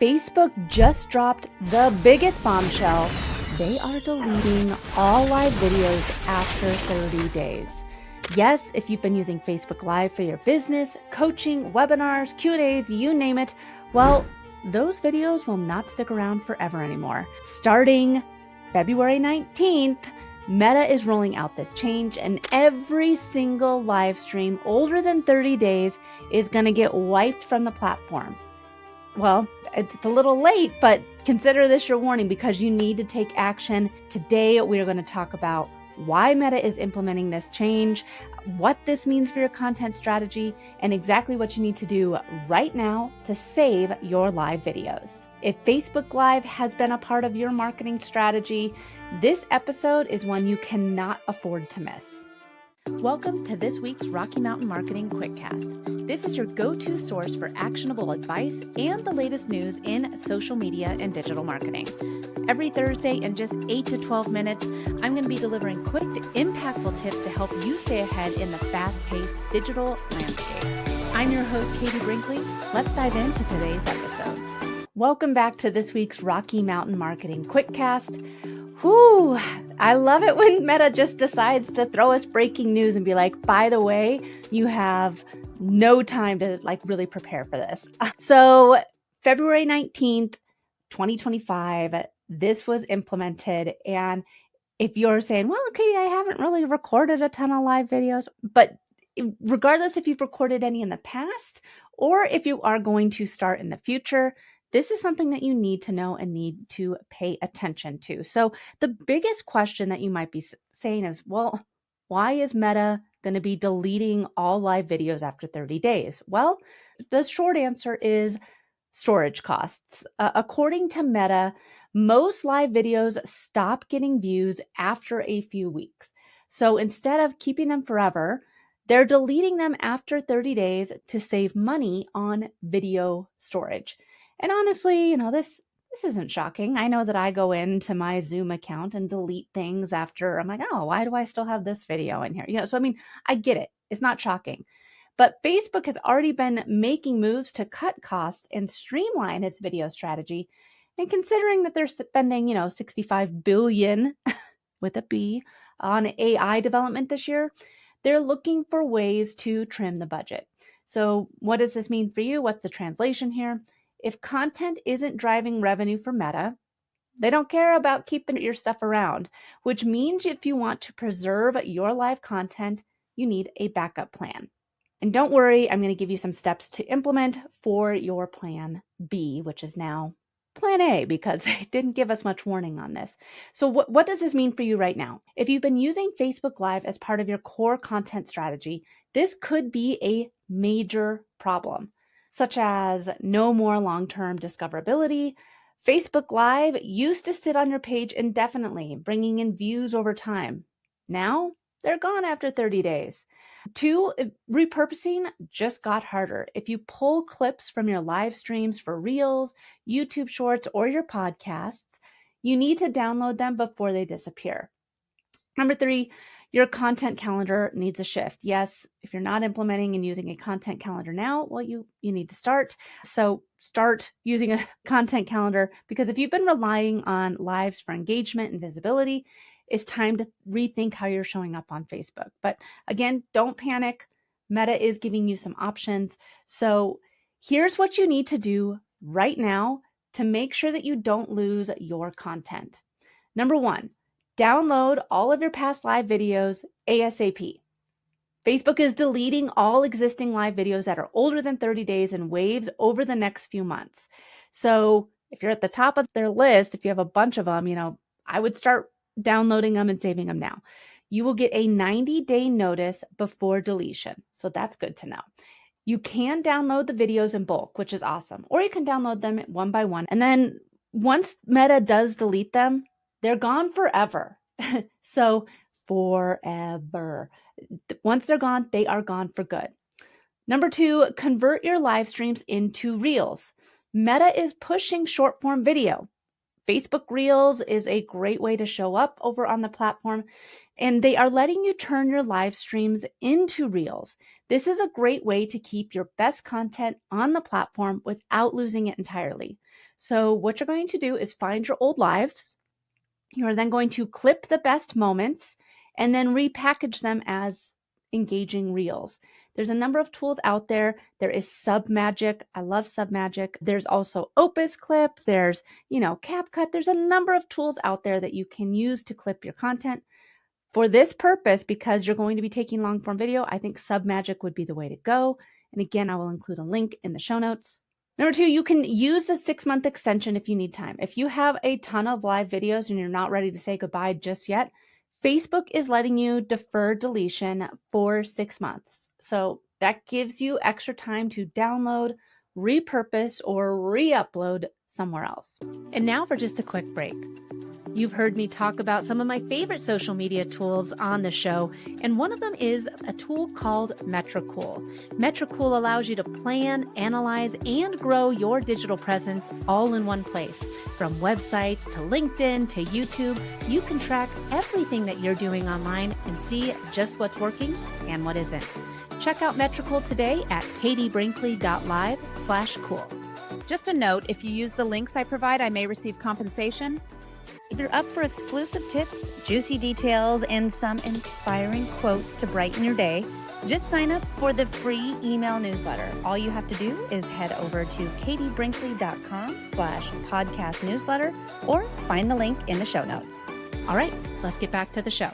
Facebook just dropped the biggest bombshell. They are deleting all live videos after 30 days. Yes, if you've been using Facebook Live for your business, coaching, webinars, Q&As, you name it, well, those videos will not stick around forever anymore. Starting February 19th, Meta is rolling out this change, and every single live stream older than 30 days is going to get wiped from the platform. Well, it's a little late, but consider this your warning because you need to take action. Today, we are going to talk about why Meta is implementing this change, what this means for your content strategy, and exactly what you need to do right now to save your live videos. If Facebook Live has been a part of your marketing strategy, this episode is one you cannot afford to miss. Welcome to this week's Rocky Mountain Marketing Quickcast. This is your go-to source for actionable advice and the latest news in social media and digital marketing. Every Thursday in just 8 to 12 minutes, I'm going to be delivering quick, impactful tips to help you stay ahead in the fast-paced digital landscape. I'm your host, Katie Brinkley. Let's dive into today's episode. Welcome back to this week's Rocky Mountain Marketing Quickcast. Whew, I love it when Meta just decides to throw us breaking news and be like, by the way, you have no time to really prepare for this. So February 19th, 2025, this was implemented. And if you're saying, well, okay, I haven't really recorded a ton of live videos, but regardless if you've recorded any in the past or if you are going to start in the future, this is something that you need to know and need to pay attention to. So the biggest question that you might be saying is, well, why is Meta going to be deleting all live videos after 30 days? Well, the short answer is storage costs. According to Meta, most live videos stop getting views after a few weeks. So instead of keeping them forever, they're deleting them after 30 days to save money on video storage. And honestly, this isn't shocking. I know that I go into my Zoom account and delete things after I'm like, oh, why do I still have this video in here? So I get it. It's not shocking. But Facebook has already been making moves to cut costs and streamline its video strategy. And considering that they're spending, 65 billion with a B on AI development this year, they're looking for ways to trim the budget. So what does this mean for you? What's the translation here? If content isn't driving revenue for Meta, they don't care about keeping your stuff around, which means if you want to preserve your live content, you need a backup plan. And don't worry, I'm going to give you some steps to implement for your plan B, which is now plan A, because they didn't give us much warning on this. So what does this mean for you right now? If you've been using Facebook Live as part of your core content strategy, this could be a major problem, such as no more long-term discoverability. Facebook Live used to sit on your page indefinitely, bringing in views over time. Now, they're gone after 30 days. 2, repurposing just got harder. If you pull clips from your live streams for Reels, YouTube Shorts, or your podcasts, you need to download them before they disappear. Number 3, your content calendar needs a shift. Yes, if you're not implementing and using a content calendar now, well, you need to start. So start using a content calendar, because if you've been relying on lives for engagement and visibility, it's time to rethink how you're showing up on Facebook. But again, don't panic. Meta is giving you some options. So here's what you need to do right now to make sure that you don't lose your content. Number 1, download all of your past live videos ASAP. Facebook is deleting all existing live videos that are older than 30 days in waves over the next few months. So if you're at the top of their list, if you have a bunch of them, I would start downloading them and saving them now. You will get a 90-day notice before deletion. So that's good to know. You can download the videos in bulk, which is awesome. Or you can download them one by one. And then once Meta does delete them, they're gone forever. So forever. Once they're gone, they are gone for good. Number 2, convert your live streams into Reels. Meta is pushing short form video. Facebook Reels is a great way to show up over on the platform, and they are letting you turn your live streams into Reels. This is a great way to keep your best content on the platform without losing it entirely. So what you're going to do is find your old lives. You're then going to clip the best moments and then repackage them as engaging reels. There's a number of tools out there. There is Submagic. I love Submagic. There's also Opus Clip. There's, CapCut. There's a number of tools out there that you can use to clip your content. For this purpose, because you're going to be taking long form video, I think Submagic would be the way to go. And again, I will include a link in the show notes. Number 2, you can use the 6-month extension if you need time. If you have a ton of live videos and you're not ready to say goodbye just yet, Facebook is letting you defer deletion for 6 months. So that gives you extra time to download, repurpose, or re-upload somewhere else. And now for just a quick break. You've heard me talk about some of my favorite social media tools on the show, and one of them is a tool called Metricool. Metricool allows you to plan, analyze, and grow your digital presence all in one place. From websites to LinkedIn to YouTube, you can track everything that you're doing online and see just what's working and what isn't. Check out Metricool today at katiebrinkley.live/cool. Just a note, if you use the links I provide, I may receive compensation. If you're up for exclusive tips, juicy details, and some inspiring quotes to brighten your day, just sign up for the free email newsletter. All you have to do is head over to katiebrinkley.com/podcast newsletter or find the link in the show notes. All right, let's get back to the show.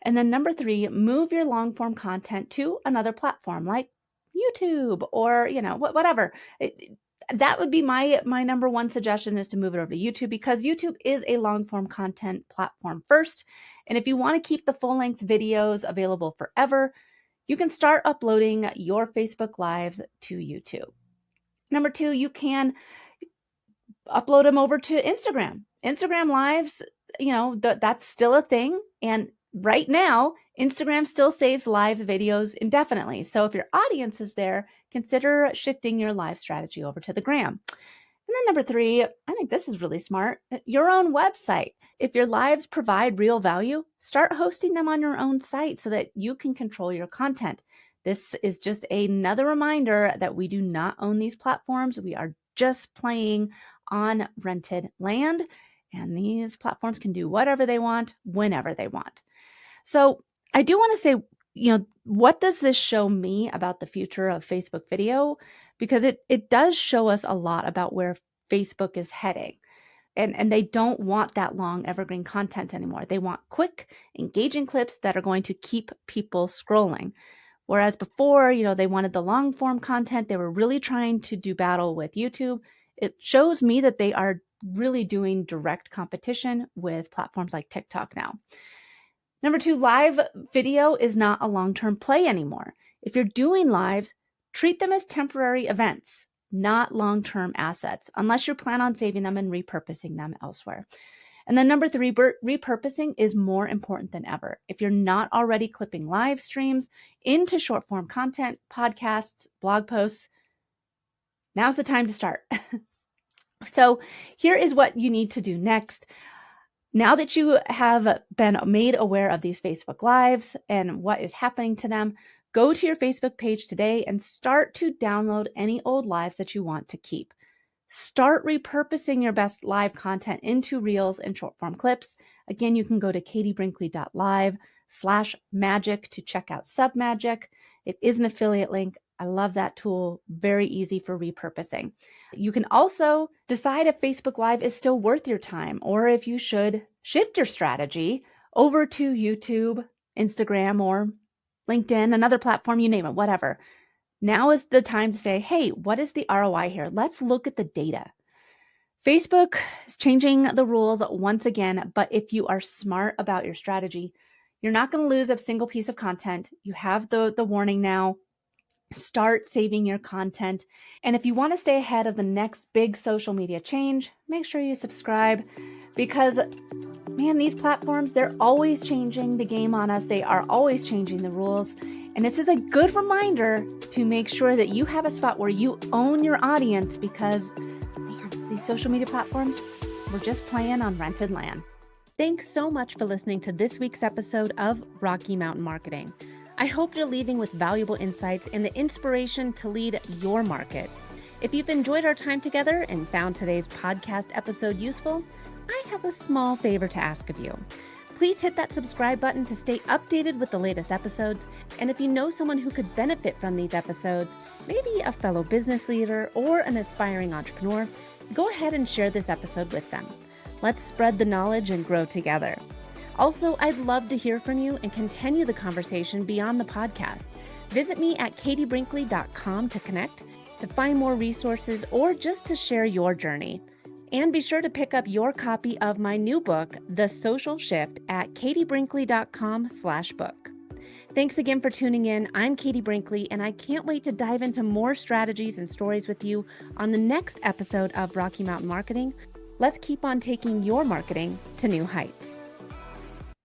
And then number 3, move your long form content to another platform like YouTube or, whatever. That would be my number 1 suggestion, is to move it over to YouTube, because YouTube is a long form content platform first. And if you want to keep the full length videos available forever, you can start uploading your Facebook Lives to YouTube. Number 2, you can upload them over to Instagram. Instagram Lives, that's still a thing. And right now, Instagram still saves live videos indefinitely. So if your audience is there, consider shifting your live strategy over to the gram. And then number 3, I think this is really smart, your own website. If your lives provide real value, start hosting them on your own site so that you can control your content. This is just another reminder that we do not own these platforms. We are just playing on rented land, and these platforms can do whatever they want, whenever they want. So I do want to say, what does this show me about the future of Facebook video? Because it does show us a lot about where Facebook is heading. And they don't want that long evergreen content anymore. They want quick, engaging clips that are going to keep people scrolling. Whereas before, they wanted the long form content. They were really trying to do battle with YouTube. It shows me that they are really doing direct competition with platforms like TikTok now. Number 2, live video is not a long-term play anymore. If you're doing lives, treat them as temporary events, not long-term assets, unless you plan on saving them and repurposing them elsewhere. And then number 3, repurposing is more important than ever. If you're not already clipping live streams into short-form content, podcasts, blog posts, now's the time to start. So here is what you need to do next. Now that you have been made aware of these Facebook Lives and what is happening to them, go to your Facebook page today and start to download any old lives that you want to keep. Start repurposing your best live content into reels and short form clips. Again, you can go to katiebrinkley.live/magic to check out Submagic. It is an affiliate link. I love that tool. Very easy for repurposing. You can also decide if Facebook Live is still worth your time, or if you should shift your strategy over to YouTube, Instagram, or LinkedIn, another platform, you name it, whatever. Now is the time to say, hey, what is the ROI here? Let's look at the data. Facebook is changing the rules once again, but if you are smart about your strategy, you're not going to lose a single piece of content. You have the warning now. Start saving your content. And if you want to stay ahead of the next big social media change, make sure you subscribe, because man, these platforms, they're always changing the game on us. They are always changing the rules. And this is a good reminder to make sure that you have a spot where you own your audience, because man, these social media platforms, we're just playing on rented land. Thanks so much for listening to this week's episode of Rocky Mountain Marketing. I hope you're leaving with valuable insights and the inspiration to lead your market. If you've enjoyed our time together and found today's podcast episode useful, I have a small favor to ask of you. Please hit that subscribe button to stay updated with the latest episodes. And if you know someone who could benefit from these episodes, maybe a fellow business leader or an aspiring entrepreneur, go ahead and share this episode with them. Let's spread the knowledge and grow together. Also, I'd love to hear from you and continue the conversation beyond the podcast. Visit me at katiebrinkley.com to connect, to find more resources, or just to share your journey. And be sure to pick up your copy of my new book, The Social Shift, at katiebrinkley.com/book. Thanks again for tuning in. I'm Katie Brinkley, and I can't wait to dive into more strategies and stories with you on the next episode of Rocky Mountain Marketing. Let's keep on taking your marketing to new heights.